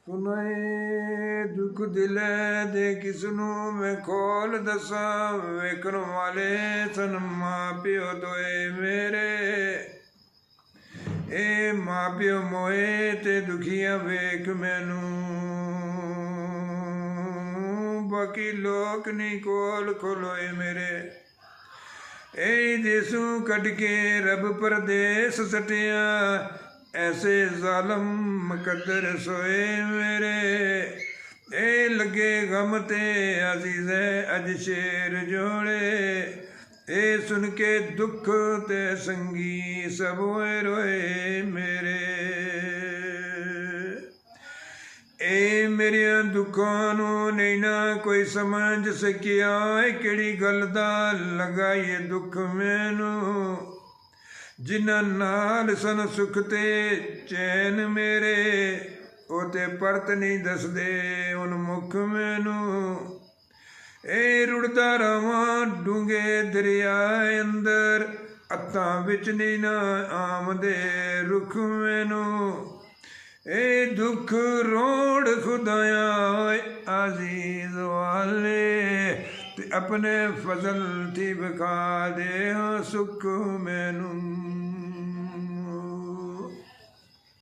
ਸੁਣਾਏ ਦੁੱਖ ਦਿਲੇ ਦੇ ਕਿਸਨੂੰ ਮੈਂ ਖੋਲ ਦਸਾਂ। ਵੇਖਣ ਵਾਲੇ ਸਨ ਮਾਂ ਪਿਓ ਦੋਏ ਮੇਰੇ। ਇਹ ਮਾਂ ਪਿਓ ਮੋਏ ਤੇ ਦੁਖੀਆਂ ਵੇਖ ਮੈਨੂੰ। ਬਾਕੀ ਲੋਕ ਨਹੀਂ ਕੋਲ ਖਲੋਏ ਮੇਰੇ। ਇਹ ਦੇਸੋਂ ਕੱਢ ਕੇ ਰੱਬ ਪਰਦੇਸ ਸਟਿਆ। ਐਸੇ ਜ਼ਾਲਮ ਮੁਕੱਦਰ ਸੋਏ ਮੇਰੇ। ਇਹ ਲੱਗੇ ਗਮ ਤੇ ਅਜ਼ੀਜ਼ੇ ਅੱਜ ਸ਼ੇਰ ਜੋੜੇ। ਇਹ ਸੁਣ ਕੇ ਦੁੱਖ ਤੇ ਸੰਗੀ ਸਭ ਹੋਏ ਰੋਏ ਮੇਰੇ। ਇਹ ਮੇਰੀਆਂ ਦੁੱਖਾਂ ਨੂੰ ਨਹੀਂ ਨਾ ਕੋਈ ਸਮਝ ਸਕਿਆ। ਇਹ ਕਿਹੜੀ ਗੱਲ ਦਾ ਲੱਗਾ ਇਹ ਦੁੱਖ ਮੈਨੂੰ। ਜਿਨ੍ਹਾਂ ਨਾਲ ਸਨ ਸੁਖ ਤੇ ਚੈਨ ਮੇਰੇ। ਉਹ ਤੇ ਪਰਤ ਨਹੀਂ ਦੱਸਦੇ ਹੁਣ ਮੁਖ ਮੈਨੂੰ। ਇਹ ਰੁੜਦਾ ਰਵਾਂ ਡੂੰਘੇ ਦਰਿਆ ਅੰਦਰ। ਅੱਤਾਂ ਵਿੱਚ ਨਹੀਂ ਨਾ ਆਮਦੇ ਰੁੱਖ ਮੈਨੂੰ। ਇਹ ਦੁੱਖ ਰੋੜ ਖੁਦਾਇਆ ਅਜ਼ੀਜ਼ ਵਾਲੇ। ਤੇ ਆਪਣੇ ਫਜ਼ਲ ਦੀ ਵਿਖਾ ਦੇ ਸੁੱਖ ਮੈਨੂੰ।